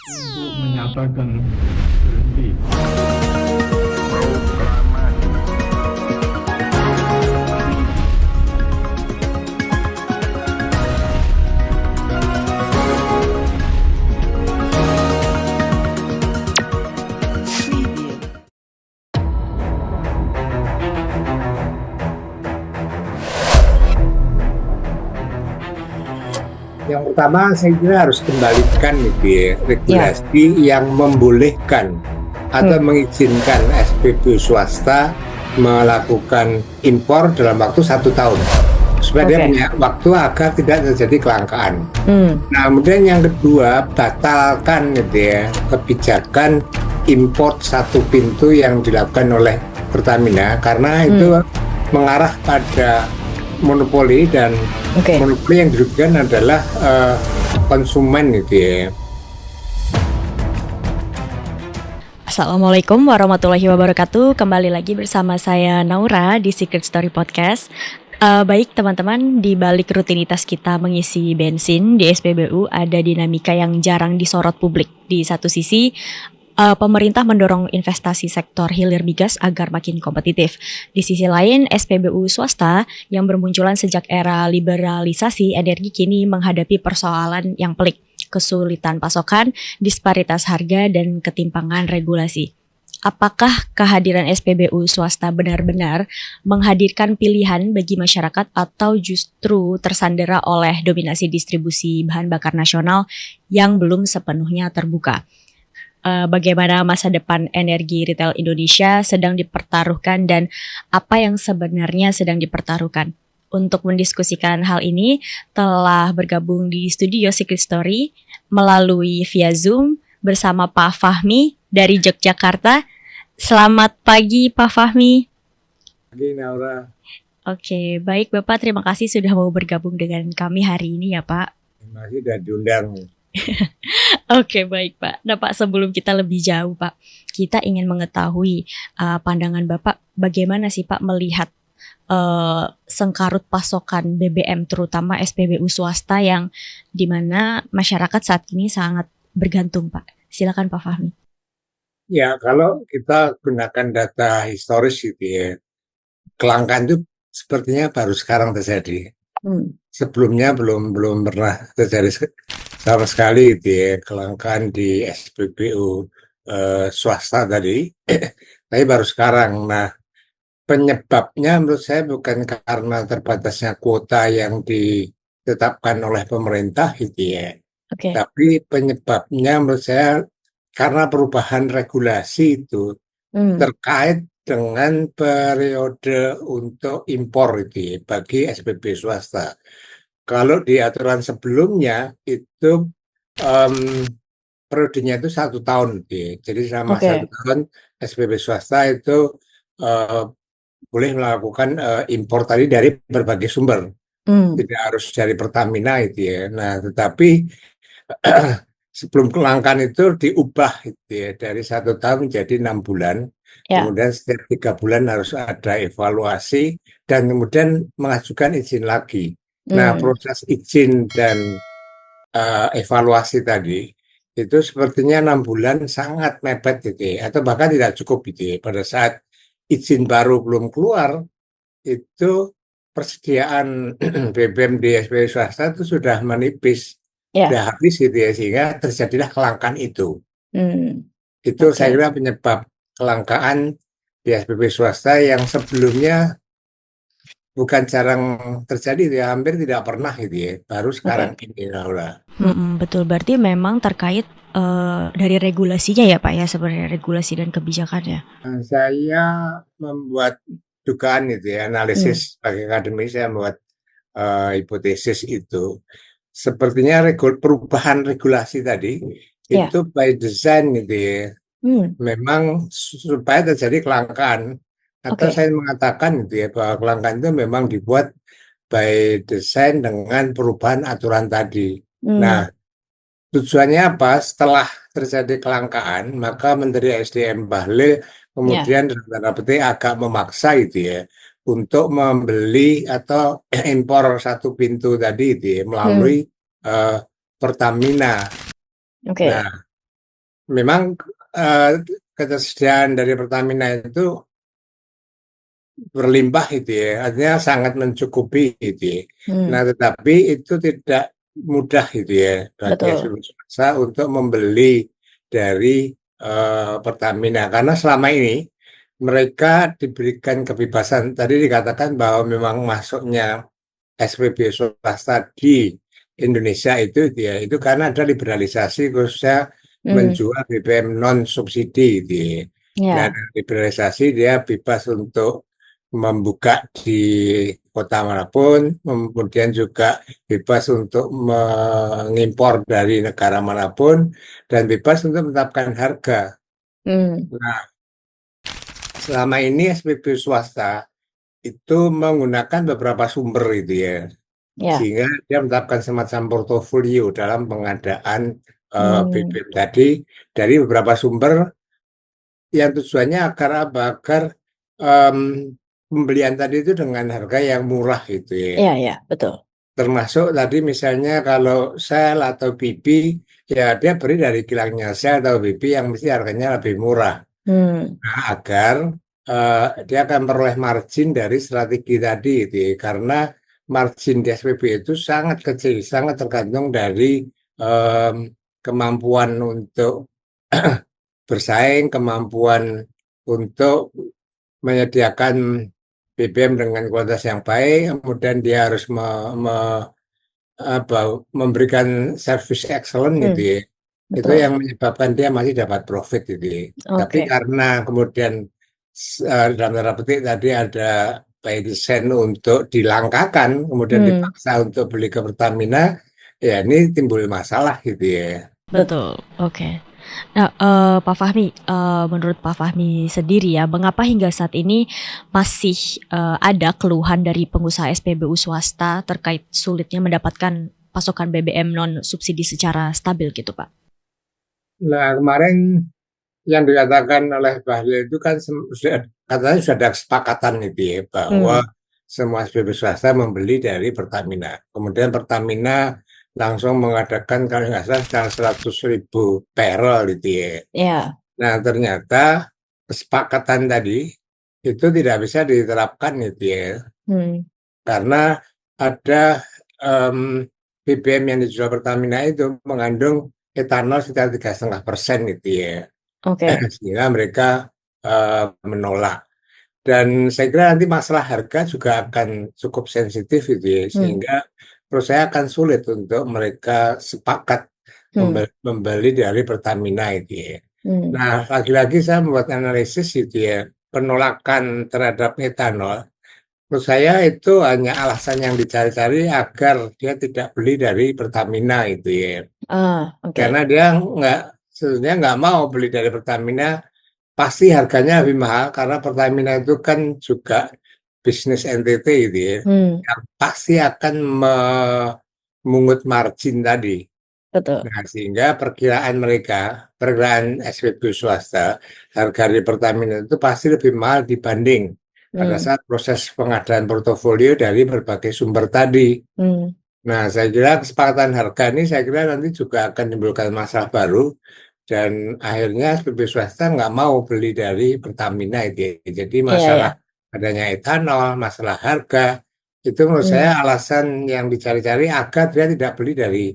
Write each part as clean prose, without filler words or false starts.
untuk menyatakan berhenti. Yang pertama saya kira harus kembalikan gitu ya, regulasi yang membolehkan atau mengizinkan SPBU swasta melakukan impor dalam waktu 1 tahun supaya dia punya waktu agar tidak terjadi kelangkaan. Nah, kemudian yang kedua, batalkan gitu ya kebijakan impor satu pintu yang dilakukan oleh Pertamina karena itu mengarah pada monopoli dan monopoli yang dirugikan adalah konsumen gitu ya. Assalamualaikum warahmatullahi wabarakatuh. Kembali lagi bersama saya Naura di Secret Story Podcast. Baik teman-teman, di balik rutinitas kita mengisi bensin di SPBU ada dinamika yang jarang disorot publik. Di satu sisi, pemerintah mendorong investasi sektor hilir migas agar makin kompetitif. Di sisi lain, SPBU swasta yang bermunculan sejak era liberalisasi energi kini menghadapi persoalan yang pelik, kesulitan pasokan, disparitas harga, dan ketimpangan regulasi. Apakah kehadiran SPBU swasta benar-benar menghadirkan pilihan bagi masyarakat atau justru tersandera oleh dominasi distribusi bahan bakar nasional yang belum sepenuhnya terbuka? Bagaimana masa depan energi retail Indonesia sedang dipertaruhkan dan apa yang sebenarnya sedang dipertaruhkan. Untuk mendiskusikan hal ini telah bergabung di studio Secret Story melalui via Zoom bersama Pak Fahmi dari Yogyakarta. Selamat pagi Pak Fahmi. Pagi Naura. Oke, baik Bapak, terima kasih sudah mau bergabung dengan kami hari ini ya Pak. Terima kasih sudah diundang. Oke, baik Pak. Nah Pak, sebelum kita lebih jauh Pak, kita ingin mengetahui pandangan Bapak bagaimana sih Pak melihat sengkarut pasokan BBM terutama SPBU swasta yang dimana masyarakat saat ini sangat bergantung Pak. Silakan Pak Fahmi. Ya, kalau kita gunakan data historis gitu ya, kelangkaan itu sepertinya baru sekarang terjadi. Sebelumnya belum pernah terjadi sama sekali gitu ya, kelangkaan di SPBU swasta tadi, tapi baru sekarang. Nah, penyebabnya menurut saya bukan karena terbatasnya kuota yang ditetapkan oleh pemerintah gitu ya, tapi penyebabnya menurut saya karena perubahan regulasi itu terkait dengan periode untuk impor itu ya, bagi SPB swasta. Kalau di aturan sebelumnya itu periodenya itu 1 tahun, gitu ya. Jadi selama 1 tahun SPB swasta itu boleh melakukan impor tadi dari berbagai sumber, tidak harus dari Pertamina itu ya. Nah, tetapi sebelum kelangkaan itu diubah gitu ya, dari 1 tahun menjadi 6 bulan. Kemudian setiap 3 bulan harus ada evaluasi dan kemudian mengajukan izin lagi. Nah, proses izin dan evaluasi tadi itu sepertinya 6 bulan sangat mepet gitu ya, atau bahkan tidak cukup gitu ya. Pada saat izin baru belum keluar, itu persediaan BBM di SPBU swasta itu sudah menipis. Sudah habis gitu ya, sehingga terjadilah kelangkaan itu. Itu saya kira penyebab kelangkaan di SPB swasta yang sebelumnya bukan jarang terjadi ya, hampir tidak pernah gitu ya, baru sekarang ini Laura. Betul, berarti memang terkait dari regulasinya ya Pak ya, sebenarnya regulasi dan kebijakannya. Saya membuat dugaan itu ya, analisis sebagai akademisi, saya membuat hipotesis itu. Sepertinya perubahan regulasi tadi itu by design gitu ya, memang supaya terjadi kelangkaan, atau saya mengatakan gitu ya, bahwa kelangkaan itu memang dibuat by design dengan perubahan aturan tadi. Nah, tujuannya apa? Setelah terjadi kelangkaan, maka Menteri SDM Bahlil kemudian dalam tanda petik agak memaksa gitu ya, untuk membeli atau impor satu pintu tadi itu ya, melalui Pertamina. Nah, memang ketersediaan dari Pertamina itu berlimpah itu ya, artinya sangat mencukupi itu ya. Nah, tetapi itu tidak mudah itu ya bagi Betul. swasta untuk membeli dari Pertamina karena selama ini mereka diberikan kebebasan. Tadi dikatakan bahwa memang masuknya SPB swasta di Indonesia itu ya, itu karena ada liberalisasi khususnya menjual BBM non subsidi gitu ya. Nah, Ya. dengan liberalisasi dia bebas untuk membuka di kota manapun, kemudian juga bebas untuk mengimpor dari negara manapun, dan bebas untuk menetapkan harga. Nah, selama ini SPB swasta itu menggunakan beberapa sumber itu ya, Ya. sehingga dia menetapkan semacam portofolio dalam pengadaan BBM tadi dari beberapa sumber yang tujuannya agar apa? Agar pembelian tadi itu dengan harga yang murah gitu ya. Iya, iya, betul. Termasuk tadi misalnya kalau Shell atau BP, ya dia beri dari kilangnya Shell atau BP yang mesti harganya lebih murah. Nah, agar dia akan memperoleh margin dari strategi tadi gitu ya. Karena margin di SPB itu sangat kecil, sangat tergantung dari em, kemampuan untuk bersaing, kemampuan untuk menyediakan BBM dengan kualitas yang baik, kemudian dia harus apa, memberikan service excellent gitu ya. Itu Betul. yang menyebabkan dia masih dapat profit gitu ya. Tapi Oke. karena kemudian dalam tanda petik tadi ada by design untuk dilangkakan, kemudian dipaksa untuk beli ke Pertamina, ya ini timbul masalah gitu ya. Betul. Oke. Nah, Pak Fahmi, menurut Pak Fahmi sendiri ya, mengapa hingga saat ini masih ada keluhan dari pengusaha SPBU swasta terkait sulitnya mendapatkan pasokan BBM non subsidi secara stabil gitu, Pak? Nah, kemarin yang dikatakan oleh Bahlil itu kan katanya sudah ada kesepakatan itu ya, bahwa semua SPB swasta membeli dari Pertamina. Kemudian Pertamina langsung mengadakan kalau nggak salah sekitar 100.000 barrel gitu ya. Iya. Nah, ternyata kesepakatan tadi itu tidak bisa diterapkan gitu ya. Karena ada BBM yang dijual Pertamina itu mengandung etanol sekitar 3,5% gitu ya. Oke. Sehingga mereka menolak. Dan saya kira nanti masalah harga juga akan cukup sensitif gitu ya, sehingga menurut saya akan sulit untuk mereka sepakat membeli dari Pertamina itu ya. Nah, lagi-lagi saya membuat analisis gitu ya, penolakan terhadap etanol, menurut saya itu hanya alasan yang dicari-cari agar dia tidak beli dari Pertamina itu ya. Oke. Karena dia sebenarnya nggak mau beli dari Pertamina, pasti harganya lebih mahal karena Pertamina itu kan juga bisnis NTT gitu ya, yang pasti akan memungut margin tadi. Betul. Nah, sehingga perkiraan SPB swasta, harga di Pertamina itu pasti lebih mahal dibanding pada saat proses pengadaan portofolio dari berbagai sumber tadi. Nah, saya kira kesepakatan harga ini saya kira nanti juga akan menimbulkan masalah baru dan akhirnya SPB swasta nggak mau beli dari Pertamina itu. Jadi masalah adanya etanol, masalah harga itu menurut saya alasan yang dicari-cari agar dia tidak beli dari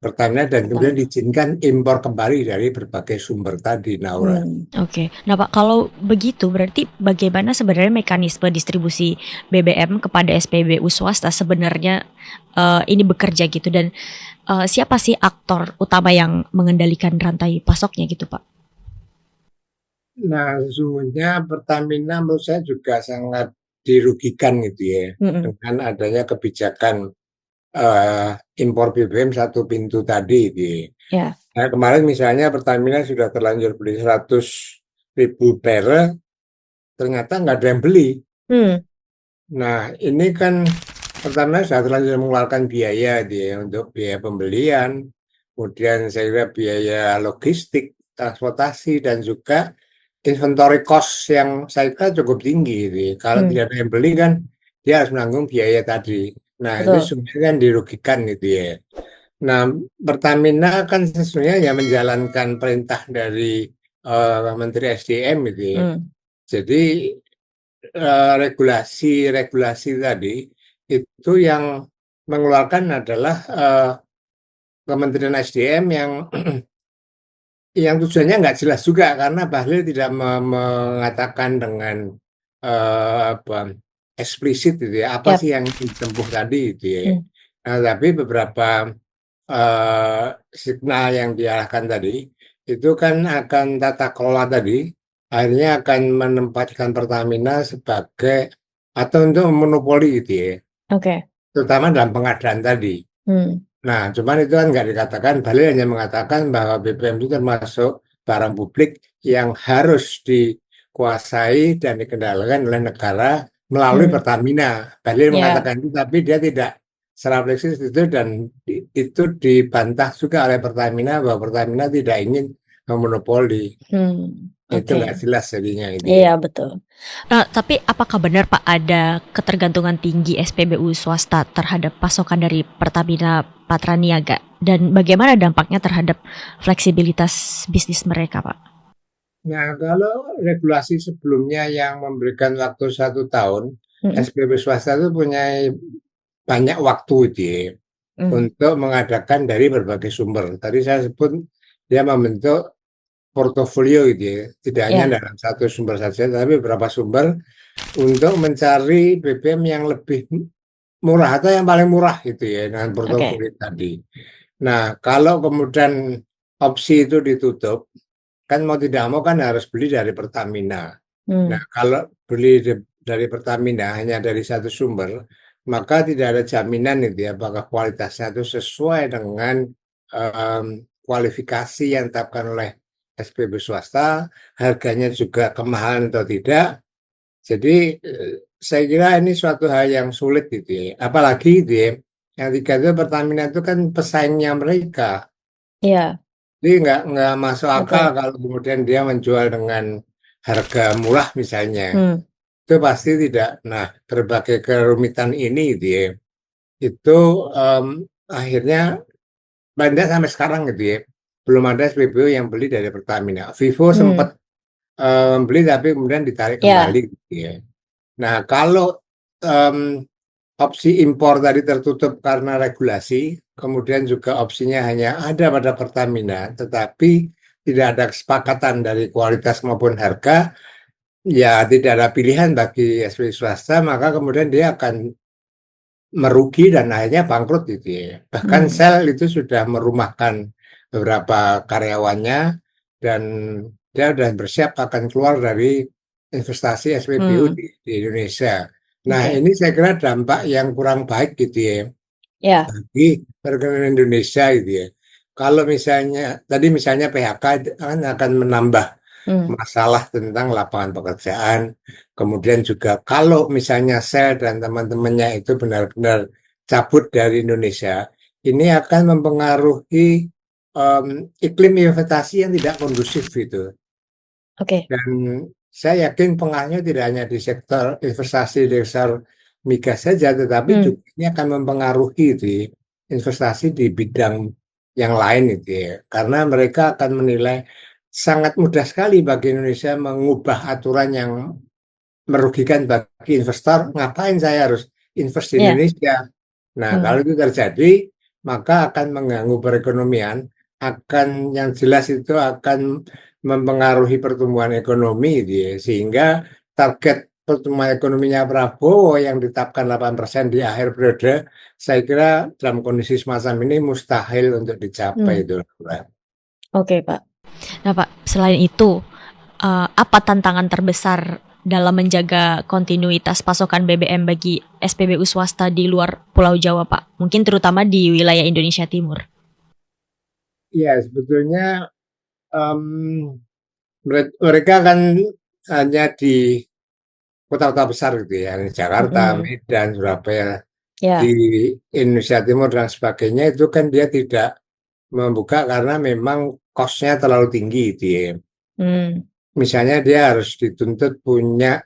Pertamina dan kemudian diizinkan impor kembali dari berbagai sumber tadi, Naura. Oke. Nah, Pak, kalau begitu berarti bagaimana sebenarnya mekanisme distribusi BBM kepada SPBU swasta sebenarnya ini bekerja gitu, dan siapa sih aktor utama yang mengendalikan rantai pasoknya gitu, Pak? Nah, sesungguhnya Pertamina menurut saya juga sangat dirugikan gitu ya, dengan adanya kebijakan impor BBM satu pintu tadi gitu ya. Nah, kemarin misalnya Pertamina sudah terlanjur beli 100.000 barrel, ternyata nggak ada yang beli. Nah, ini kan Pertamina sudah terlanjur mengeluarkan biaya dia untuk biaya pembelian, kemudian saya kira biaya logistik, transportasi, dan juga inventory cost yang saya kira cukup tinggi. Gitu. Kalau tidak ada yang beli kan dia harus menanggung biaya tadi. Nah, itu sebenarnya kan dirugikan gitu ya. Nah, Pertamina kan sesungguhnya ya menjalankan perintah dari Menteri SDM gitu ya. Jadi regulasi tadi itu yang mengeluarkan adalah Kementerian SDM yang tujuannya nggak jelas juga karena Bahlil tidak mengatakan dengan apa eksplisit gitu ya apa Yap. sih yang ditempuh tadi gitu ya. Hmm. Nah, tapi beberapa eh, signal yang diarahkan tadi itu kan akan tata kelola tadi akhirnya akan menempatkan Pertamina sebagai atau untuk monopoli gitu ya, Oke. terutama dalam pengadaan tadi. Nah, cuman itu kan nggak dikatakan, Bali hanya mengatakan bahwa BBM itu termasuk barang publik yang harus dikuasai dan dikendalikan oleh negara melalui Pertamina. Bali Ya. mengatakan itu, tapi dia tidak secara eksplisit itu dan itu dibantah juga oleh Pertamina bahwa Pertamina tidak ingin memonopoli. Itu Oke. nggak jelas jadinya itu ya. Iya, betul. Tapi apakah benar Pak ada ketergantungan tinggi SPBU swasta terhadap pasokan dari Pertamina Patraniaga? Dan bagaimana dampaknya terhadap fleksibilitas bisnis mereka, Pak? Nah, kalau regulasi sebelumnya yang memberikan waktu 1 tahun, SPB swasta itu punya banyak waktu dia untuk mengadakan dari berbagai sumber. Tadi saya sebut dia membentuk portofolio gitu ya, tidak hanya Ya. dalam satu sumber saja, tapi beberapa sumber untuk mencari BBM yang lebih murah atau yang paling murah gitu ya dengan Oke. portofolio tadi. Nah, kalau kemudian opsi itu ditutup, kan mau tidak mau kan harus beli dari Pertamina. Nah, kalau beli dari Pertamina hanya dari satu sumber, maka tidak ada jaminan itu ya, apakah kualitasnya itu sesuai dengan kualifikasi yang ditetapkan oleh SPB swasta, harganya juga kemahalan atau tidak. Jadi saya kira ini suatu hal yang sulit gitu ya. Apalagi gitu ya, yang tiga itu Pertamina itu kan pesaingnya mereka. Iya, Jadi nggak masuk akal betul. kalau kemudian dia menjual dengan harga murah misalnya. Itu pasti tidak. Nah, berbagai kerumitan ini gitu ya, itu akhirnya banyak sampai sekarang gitu ya, belum ada SPBU yang beli dari Pertamina. Vivo sempat beli tapi kemudian ditarik Ya. kembali gitu ya. Nah, kalau em, opsi impor tadi tertutup karena regulasi, kemudian juga opsinya hanya ada pada Pertamina, tetapi tidak ada kesepakatan dari kualitas maupun harga, ya tidak ada pilihan bagi SPB swasta, maka kemudian dia akan merugi dan akhirnya bangkrut gitu ya. Bahkan Shell itu sudah merumahkan beberapa karyawannya dan dia sudah bersiap akan keluar dari investasi SPBU di Indonesia. Nah, Oke. ini saya kira dampak yang kurang baik gitu ya Ya. bagi perekonomian Indonesia gitu ya. Kalau misalnya PHK kan akan menambah masalah tentang lapangan pekerjaan. Kemudian juga kalau misalnya Shell dan teman-temannya itu benar-benar cabut dari Indonesia, ini akan mempengaruhi iklim investasi yang tidak kondusif gitu. Oke. Dan saya yakin pengaruhnya tidak hanya di sektor investasi di sektor migas saja, tetapi juga ini akan mempengaruhi di investasi di bidang yang lain itu ya. Karena mereka akan menilai sangat mudah sekali bagi Indonesia mengubah aturan yang merugikan bagi investor. Ngapain saya harus invest di Ya. Indonesia? Nah, kalau itu terjadi, maka akan mengganggu perekonomian, yang jelas itu akan mempengaruhi pertumbuhan ekonomi, gitu ya. Sehingga target pertumbuhan ekonominya Prabowo yang ditetapkan 8% di akhir periode, saya kira dalam kondisi semacam ini mustahil untuk dicapai itu. Oke, Pak. Nah, Pak, selain itu, apa tantangan terbesar dalam menjaga kontinuitas pasokan BBM bagi SPBU swasta di luar Pulau Jawa, Pak? Mungkin terutama di wilayah Indonesia Timur. Ya, sebetulnya mereka kan hanya di kota-kota besar gitu ya, Jakarta, Medan, Surabaya, Ya. di Indonesia Timur dan sebagainya itu kan dia tidak membuka karena memang cost-nya terlalu tinggi gitu ya. Misalnya dia harus dituntut punya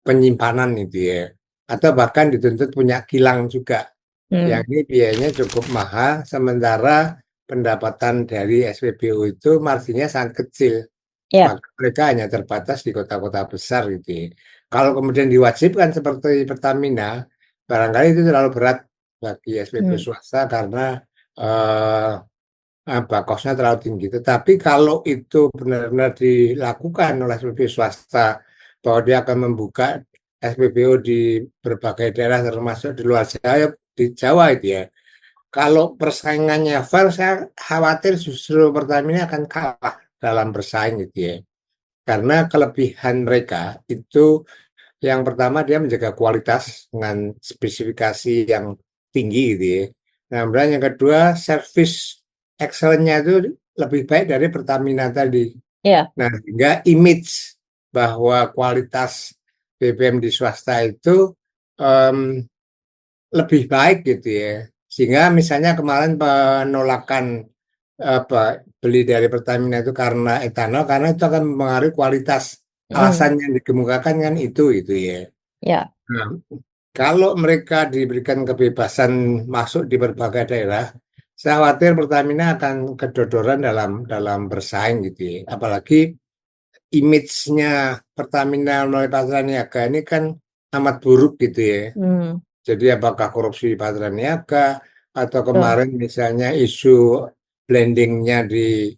penyimpanan gitu ya, atau bahkan dituntut punya kilang juga. Yang ini biayanya cukup mahal, sementara pendapatan dari SPBU itu marginnya sangat kecil. Ya. Maka mereka hanya terbatas di kota-kota besar gitu ya. Kalau kemudian diwajibkan seperti Pertamina, barangkali itu terlalu berat bagi SPBU swasta karena kosnya terlalu tinggi. Tetapi kalau itu benar-benar dilakukan oleh SPBU swasta, bahwa dia akan membuka SPBU di berbagai daerah termasuk di luar Jawa, di Jawa itu ya. Kalau persaingannya fair, saya khawatir justru Pertamina akan kalah dalam bersaing gitu ya. Karena kelebihan mereka itu yang pertama dia menjaga kualitas dengan spesifikasi yang tinggi gitu ya. Nah, kemudian yang kedua service excellence-nya itu lebih baik dari Pertamina tadi. Nah, sehingga image bahwa kualitas BBM di swasta itu lebih baik gitu ya. Sehingga misalnya kemarin penolakan beli dari Pertamina itu karena etanol, karena itu akan mempengaruhi kualitas. Alasan yang dikemukakan kan itu ya. Nah, kalau mereka diberikan kebebasan masuk di berbagai daerah, saya khawatir Pertamina akan kedodoran dalam bersaing gitu ya. Apalagi image-nya Pertamina melalui Patraniaga ini kan amat buruk gitu ya. Jadi apakah korupsi di Patraniaga atau kemarin misalnya isu blendingnya di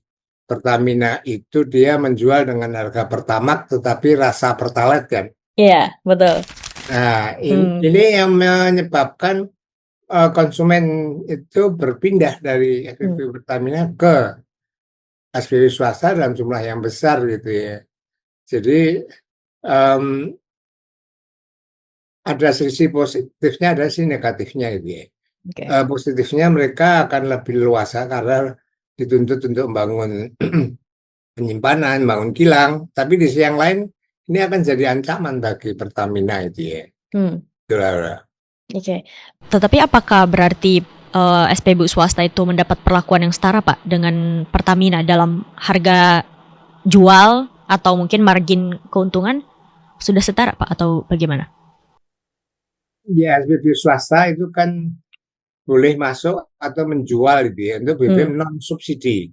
Pertamina itu dia menjual dengan harga Pertamax tetapi rasa Pertalite kan. Iya, betul. Nah, ini yang menyebabkan konsumen itu berpindah dari SPBU Pertamina ke SPBU swasta dalam jumlah yang besar gitu ya. Jadi ada sisi positifnya, ada sisi negatifnya gitu ya. Positifnya mereka akan lebih luasa karena dituntut untuk membangun penyimpanan, bangun kilang. Tapi di sisi yang lain ini akan jadi ancaman bagi Pertamina itu ya. Oke. Tetapi apakah berarti SPBU swasta itu mendapat perlakuan yang setara Pak dengan Pertamina dalam harga jual atau mungkin margin keuntungan sudah setara Pak atau bagaimana? Ya, SPBU swasta itu kan boleh masuk atau menjual gitu ya, untuk BBM non subsidi.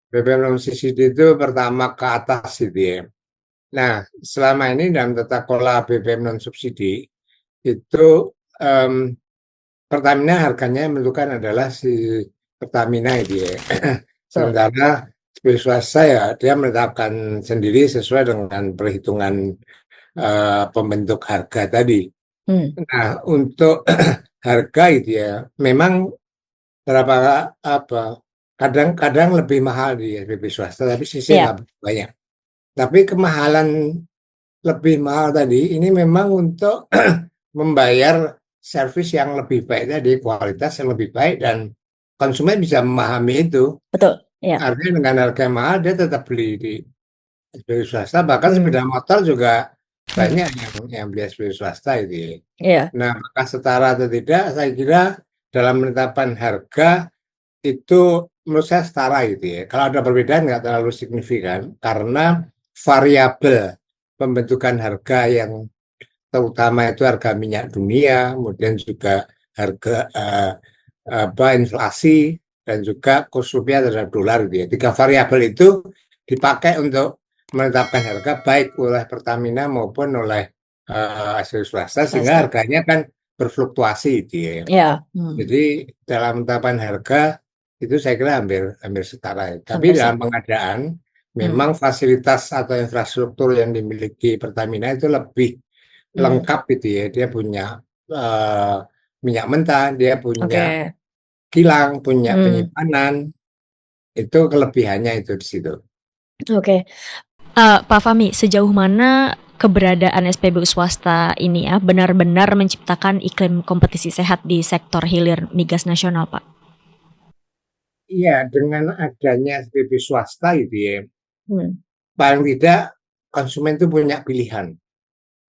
BBM non subsidi itu pertama ke atas gitu ya. Nah, selama ini dalam tata kelola BBM non subsidi itu Pertamina harganya yang menentukan adalah si Pertamina itu ya. Sementara SPBU swasta ya dia menetapkan sendiri sesuai dengan perhitungan pembentuk harga tadi. Nah, untuk harga itu ya, memang kadang-kadang lebih mahal di SPBU swasta, tapi sisanya nggak banyak. Tapi kemahalan lebih mahal tadi ini memang untuk membayar servis yang lebih baik tadi, kualitas yang lebih baik dan konsumen bisa memahami itu. Betul. Ya. Artinya dengan harga yang mahal dia tetap beli di SPBU swasta, bahkan sepeda motor juga banyak yang beli SPBU swasta itu. Nah, maka setara atau tidak, saya kira dalam penetapan harga itu menurut saya setara gitu ya. Kalau ada perbedaan nggak terlalu signifikan karena variabel pembentukan harga yang terutama itu harga minyak dunia, kemudian juga harga inflasi dan juga kurs rupiah terhadap dolar gitu ya. 3 variabel itu dipakai untuk menetapkan harga baik oleh Pertamina maupun oleh SPBU swasta sehingga harganya kan berfluktuasi gitu ya. Jadi dalam penetapan harga itu saya kira hampir setara. Tapi dalam pengadaan memang fasilitas atau infrastruktur yang dimiliki Pertamina itu lebih lengkap gitu ya. Dia punya minyak mentah, dia punya kilang, punya penyimpanan. Itu kelebihannya itu di situ. Oke. Pak Fahmi, sejauh mana keberadaan SPBU swasta ini ya benar-benar menciptakan iklim kompetisi sehat di sektor hilir migas nasional, Pak? Iya, dengan adanya SPBU swasta itu ya, paling tidak konsumen itu punya pilihan.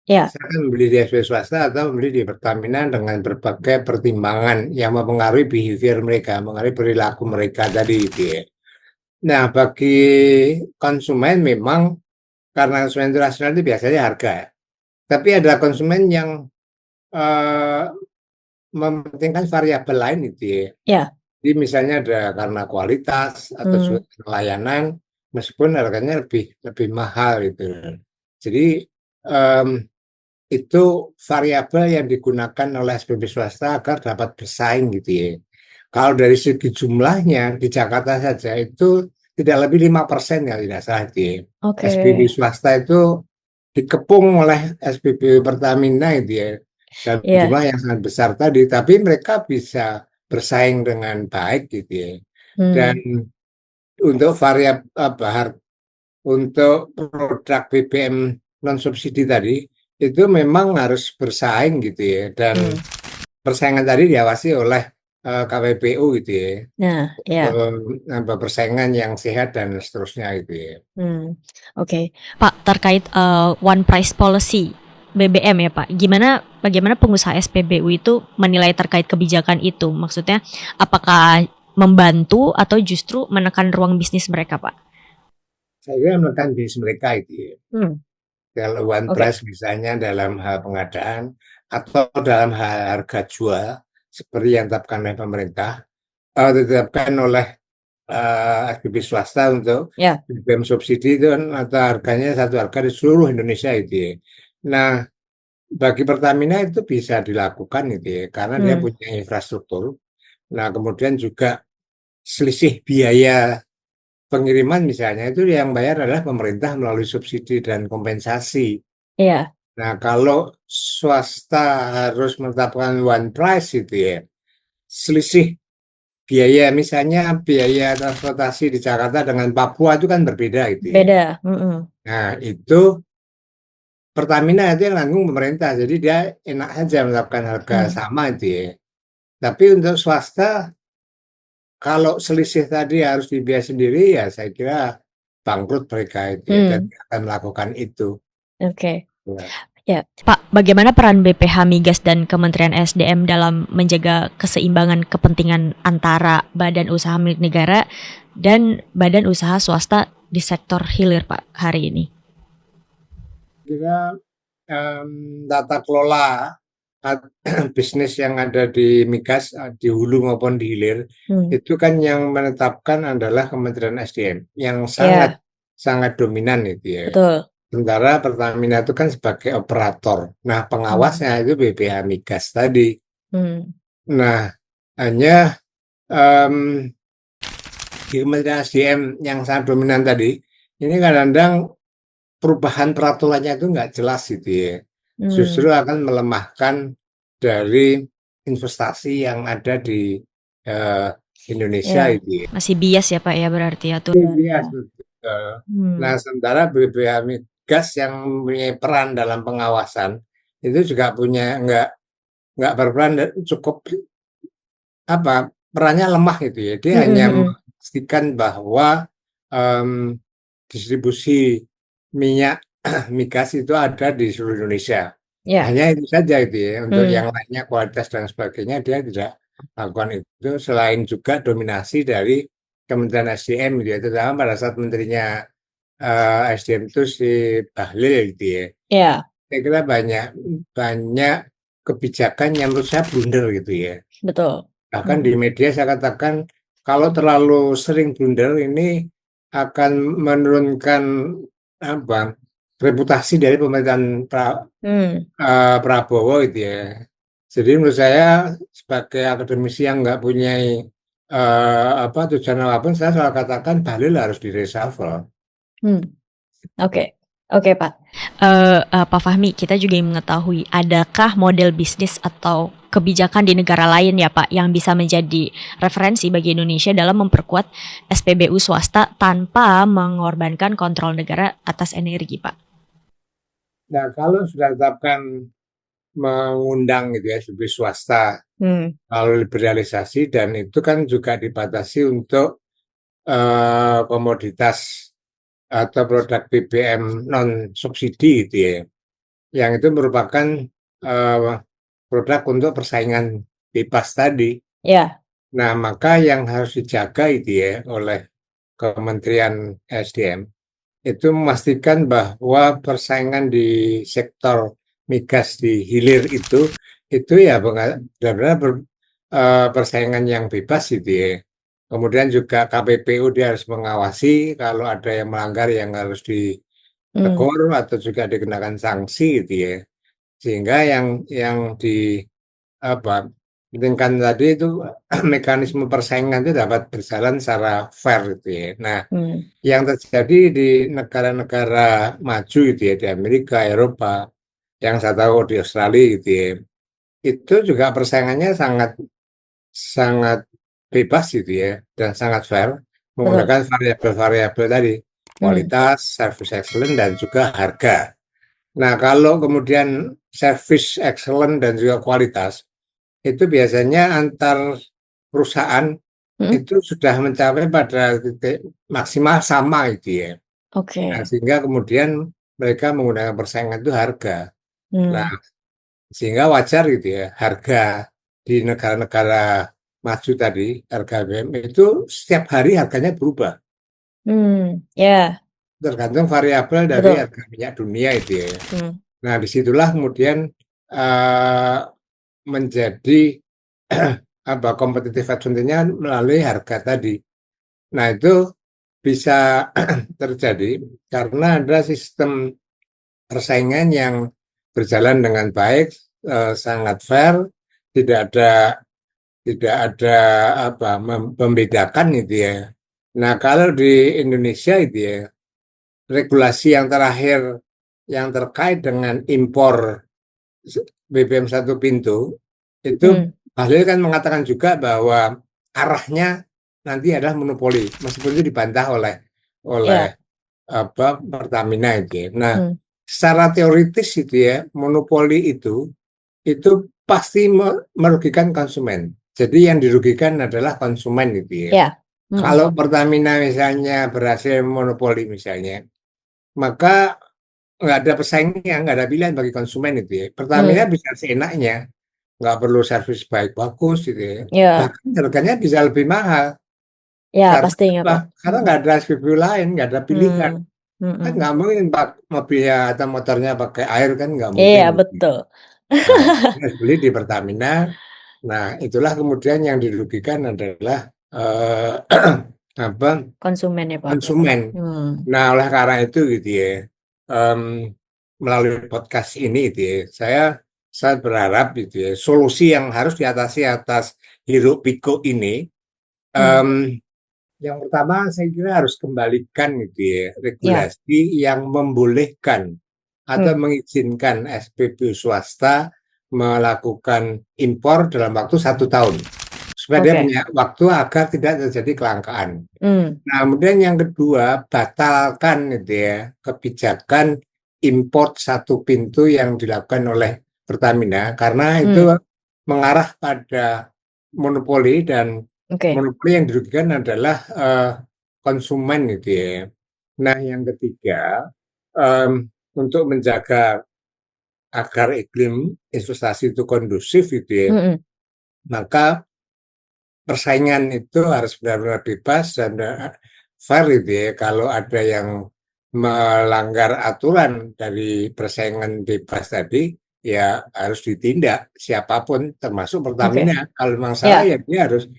Saya kan membeli di SPBU swasta atau membeli di Pertamina dengan berbagai pertimbangan yang mempengaruhi behavior mereka, mengenai perilaku mereka tadi itu ya. Nah, bagi konsumen memang karena konsumen internasional itu biasanya harga. Tapi ada konsumen yang mementingkan variabel lain itu ya. Ya. Jadi misalnya ada karena kualitas atau juga layanan, meskipun harganya lebih mahal gitu. Jadi itu variabel yang digunakan oleh SPB swasta agar dapat bersaing gitu ya. Kalau dari segi jumlahnya di Jakarta saja itu tidak lebih 5% ya tidak salah gitu ya. Oke. SPB swasta itu dikepung oleh SPB Pertamina itu ya, dan Iya. jumlah yang sangat besar tadi, tapi mereka bisa bersaing dengan baik gitu ya. Dan untuk untuk produk BBM non subsidi tadi itu memang harus bersaing gitu ya, dan persaingan tadi diawasi oleh KPPU gitu ya. Nah, ya. Persaingan yang sehat dan seterusnya gitu ya. Oke. Pak, terkait one price policy BBM ya Pak, bagaimana pengusaha SPBU itu menilai terkait kebijakan itu? Maksudnya apakah membantu atau justru menekan ruang bisnis mereka Pak? Saya kira menekan bisnis mereka itu ya. Kalau one Oke. price misalnya dalam hal pengadaan atau dalam hal harga jual seperti yang ditetapkan oleh pemerintah, ditetapkan oleh SPB swasta untuk Ya. BBM subsidi itu kan atau harganya satu harga di seluruh Indonesia itu ya. Nah, bagi Pertamina itu bisa dilakukan itu ya, karena dia punya infrastruktur. Nah, kemudian juga selisih biaya pengiriman misalnya itu yang bayar adalah pemerintah melalui subsidi dan kompensasi. Iya. Nah, kalau swasta harus menetapkan one price itu ya, selisih biaya misalnya biaya transportasi di Jakarta dengan Papua itu kan berbeda itu ya. Beda. Nah, itu Pertamina itu yang nanggung pemerintah, jadi dia enak saja menetapkan harga sama itu ya. Tapi untuk swasta, kalau selisih tadi harus dibiayai sendiri ya saya kira bangkrut mereka itu ya, dan akan melakukan itu. Oke. Ya. Ya, Pak, bagaimana peran BPH Migas dan Kementerian SDM dalam menjaga keseimbangan kepentingan antara badan usaha milik negara dan badan usaha swasta di sektor hilir, Pak, hari ini? Kira tata kelola bisnis yang ada di migas di hulu maupun di hilir itu kan yang menetapkan adalah Kementerian SDM yang sangat dominan itu ya. Betul. Sementara Pertamina itu kan sebagai operator. Nah, pengawasnya itu BPH Migas tadi. Nah, hanya di Kementerian SDM yang sangat dominan tadi, ini kadang-kadang perubahan peraturannya itu nggak jelas gitu ya. Justru akan melemahkan dari investasi yang ada di Indonesia itu ya. Masih bias ya Pak ya berarti ya tuh. Bias, betul. Nah, sementara BPH Migas yang mempunyai peran dalam pengawasan itu juga punya nggak berperan cukup perannya lemah gitu ya. Dia hanya memastikan bahwa distribusi minyak migas itu ada di seluruh Indonesia. Hanya itu saja itu ya. Untuk yang lainnya kualitas dan sebagainya dia tidak lakukan itu, selain juga dominasi dari Kementerian SDM gitu ya, terutama pada saat menterinya SDM itu si Bahlil gitu ya. Saya kira banyak kebijakan yang menurut saya blunder gitu ya. Betul. Bahkan di media saya katakan kalau terlalu sering blunder ini akan menurunkan reputasi dari pemerintahan Prabowo itu ya. Jadi menurut saya sebagai akademisi yang nggak punya tujuan apapun, saya selalu katakan Bahlil harus direshuffle. Oke Pak. Pak Fahmi, kita juga ingin mengetahui adakah model bisnis atau kebijakan di negara lain ya Pak yang bisa menjadi referensi bagi Indonesia dalam memperkuat SPBU swasta tanpa mengorbankan kontrol negara atas energi Pak? Nah, kalau sudah tetapkan mengundang gitu ya SPB swasta lalu liberalisasi, dan itu kan juga dibatasi untuk komoditas atau produk BBM non subsidi gitu ya, yang itu merupakan produk untuk persaingan bebas tadi. Nah, maka yang harus dijaga itu ya oleh Kementerian SDM itu memastikan bahwa persaingan di sektor migas di hilir itu itu ya benar-benar persaingan yang bebas gitu ya. Kemudian juga KPPU dia harus mengawasi kalau ada yang melanggar yang harus ditegur atau juga dikenakan sanksi gitu ya. Sehingga yang di apa pentingkan tadi itu mekanisme persaingan itu dapat berjalan secara fair gitu ya. Nah, yang terjadi di negara-negara maju gitu ya, di Amerika, Eropa, yang saya tahu di Australia gitu ya, itu juga persaingannya sangat sangat bebas gitu ya, dan sangat fair, Betul. menggunakan variabel-variabel tadi, kualitas, service excellent, dan juga harga. Nah, kalau kemudian service excellent dan juga kualitas, itu biasanya antar perusahaan itu sudah mencapai pada titik maksimal sama gitu ya. Oke. Nah, sehingga kemudian mereka menggunakan persaingan itu harga. Nah, sehingga wajar gitu ya, harga di negara-negara maju tadi, harga BBM itu setiap hari harganya berubah. Ya, Tergantung variabel dari betul. harga minyak dunia itu ya. Nah, disitulah kemudian menjadi kompetitif advantage-nya melalui harga tadi. Nah, itu bisa terjadi karena ada sistem persaingan yang berjalan dengan baik, sangat fair, tidak ada membedakan itu ya. Nah, kalau di Indonesia itu ya, regulasi yang terakhir yang terkait dengan impor BBM satu pintu itu Bahlil kan mengatakan juga bahwa arahnya nanti adalah monopoli, meskipun itu dibantah oleh Pertamina itu ya. Nah, secara teoritis itu ya, monopoli itu pasti merugikan konsumen. Jadi yang dirugikan adalah konsumen gitu ya. Kalau Pertamina misalnya berhasil monopoli misalnya, maka nggak ada pesaingnya, nggak ada pilihan bagi konsumen itu ya. Pertamina bisa seenaknya, nggak perlu servis bagus gitu ya. Bahkan harganya bisa lebih mahal. Karena pastinya apa? Pak. Karena nggak ada SPBU lain, nggak ada pilihan. Kan nggak mungkin mobilnya atau motornya pakai air, kan nggak mungkin. Iya, betul. Nah, harus beli di Pertamina. Nah, itulah kemudian yang dirugikan adalah Konsumen ya Pak. konsumen. Nah, oleh karena itu gitu ya, melalui podcast ini gitu ya, saya berharap gitu ya, solusi yang harus diatasi atas hiruk pikuk ini, yang pertama saya kira harus kembalikan gitu ya, regulasi yang membolehkan atau mengizinkan SPBU swasta melakukan impor dalam waktu 1 tahun, supaya dia punya waktu agar tidak terjadi kelangkaan. Nah, kemudian yang kedua, batalkan gitu ya, kebijakan import satu pintu yang dilakukan oleh Pertamina, karena itu mengarah pada monopoli, dan monopoli yang dirugikan adalah konsumen gitu ya. Nah, yang ketiga, untuk menjaga agar iklim investasi itu kondusif gitu ya, maka persaingan itu harus benar-benar bebas dan fair gitu ya. Kalau ada yang melanggar aturan dari persaingan bebas tadi, ya harus ditindak siapapun, termasuk Pertamina. Kalau memang salah ya dia harus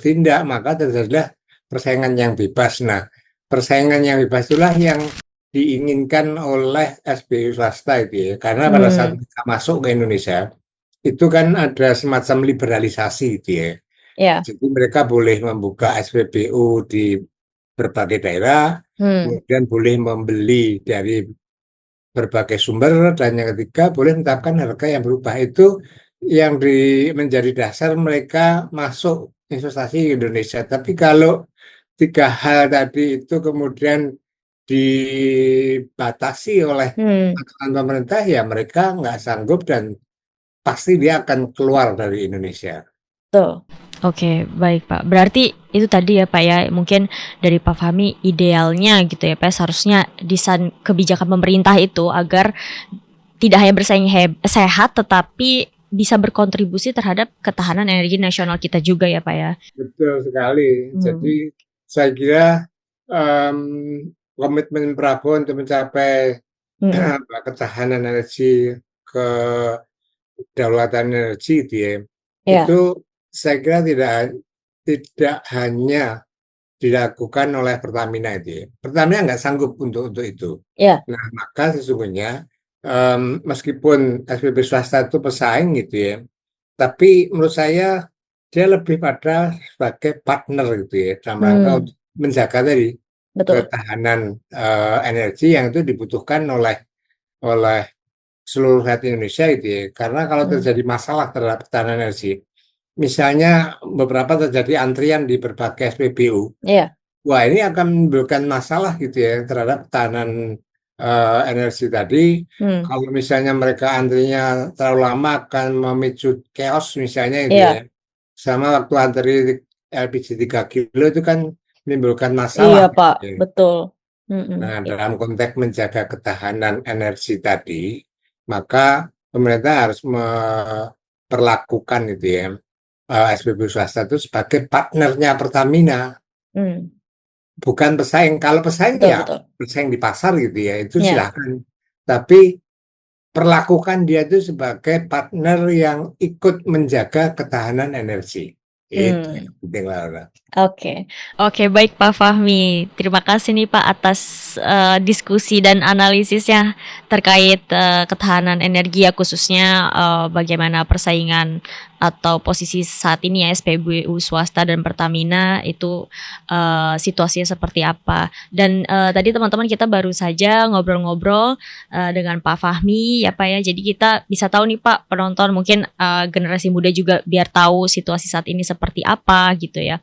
tindak, maka terjadilah persaingan yang bebas. Nah, persaingan yang bebas itulah yang diinginkan oleh SBU swasta itu ya. Karena pada saat kita masuk ke Indonesia, itu kan ada semacam liberalisasi gitu ya. Jadi mereka boleh membuka SPBU di berbagai daerah, kemudian boleh membeli dari berbagai sumber, dan yang ketiga boleh menetapkan harga yang berubah. Itu yang menjadi dasar mereka masuk investasi ke Indonesia. Tapi kalau 3 hal tadi itu kemudian dibatasi oleh aturan pemerintah, ya mereka nggak sanggup dan pasti dia akan keluar dari Indonesia. Betul. Oke, baik Pak. Berarti itu tadi ya Pak ya, mungkin dari Pak Fahmi idealnya gitu ya Pak, seharusnya desain kebijakan pemerintah itu agar tidak hanya bersaing sehat, tetapi bisa berkontribusi terhadap ketahanan energi nasional kita juga ya Pak ya. Betul sekali. Jadi saya kira komitmen Prabowo untuk mencapai ketahanan energi ke kedaulatan energi gitu ya, Iya. itu saya kira tidak hanya dilakukan oleh Pertamina itu ya. Pertamina nggak sanggup untuk itu. Iya. Nah, maka sesungguhnya meskipun SPB swasta itu pesaing gitu ya, tapi menurut saya dia lebih pada sebagai partner gitu ya, dalam rangka untuk menjaga tadi Betul. ketahanan energi yang itu dibutuhkan oleh seluruh rakyat Indonesia gitu ya. Karena kalau terjadi masalah terhadap ketahanan energi, misalnya beberapa terjadi antrian di berbagai SPBU, Iya. wah ini akan menimbulkan masalah gitu ya terhadap ketahanan energi tadi. Kalau misalnya mereka antrinya terlalu lama akan memicu chaos misalnya gitu Iya. ya. Sama waktu antri LPG 3 kilo itu kan menimbulkan Iya, masalah gitu Pak. ya. Betul. Nah, dalam konteks menjaga ketahanan energi tadi, maka pemerintah harus memperlakukan gitu ya, SPBU swasta itu sebagai partnernya Pertamina, bukan pesaing. Kalau pesaing Betul, ya betul. pesaing di pasar gitu ya, itu Iya. silakan. Tapi perlakukan dia itu sebagai partner yang ikut menjaga ketahanan energi. Itu yang penting, Laura. Oke. Oke, baik Pak Fahmi. Terima kasih nih Pak atas diskusi dan analisisnya terkait ketahanan energi ya, khususnya bagaimana persaingan atau posisi saat ini ya SPBU swasta dan Pertamina itu situasinya seperti apa. Dan tadi teman-teman kita baru saja ngobrol-ngobrol dengan Pak Fahmi ya Pak ya. Jadi kita bisa tahu nih Pak, penonton mungkin generasi muda juga biar tahu situasi saat ini seperti apa gitu ya.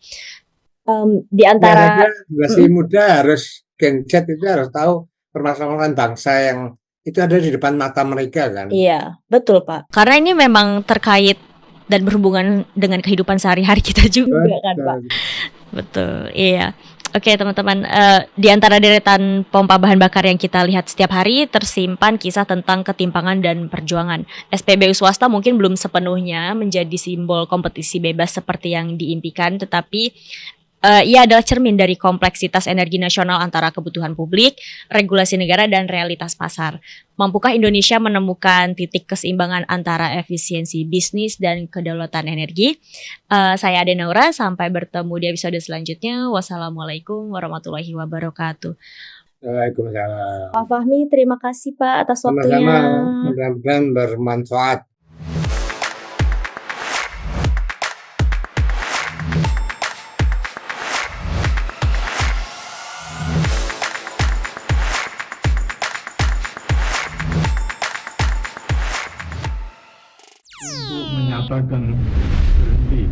Di antara generasi muda harus Gen Z itu harus tahu permasalahan bangsa yang itu ada di depan mata mereka kan. Iya, betul Pak. Karena ini memang terkait dan berhubungan dengan kehidupan sehari-hari kita juga kan Pak. Betul, iya. Oke teman-teman, di antara deretan pompa bahan bakar yang kita lihat setiap hari tersimpan kisah tentang ketimpangan dan perjuangan. SPBU swasta mungkin belum sepenuhnya menjadi simbol kompetisi bebas seperti yang diimpikan, tetapi ia adalah cermin dari kompleksitas energi nasional antara kebutuhan publik, regulasi negara, dan realitas pasar. Mampukah Indonesia menemukan titik keseimbangan antara efisiensi bisnis dan kedaulatan energi? Saya Ade Naura, sampai bertemu di episode selanjutnya. Wassalamualaikum warahmatullahi wabarakatuh. Waalaikumsalam. Pak Fahmi, terima kasih Pak atas waktunya. Sama-sama, mudah-mudahan bermanfaat. Untuk menyatakan berhenti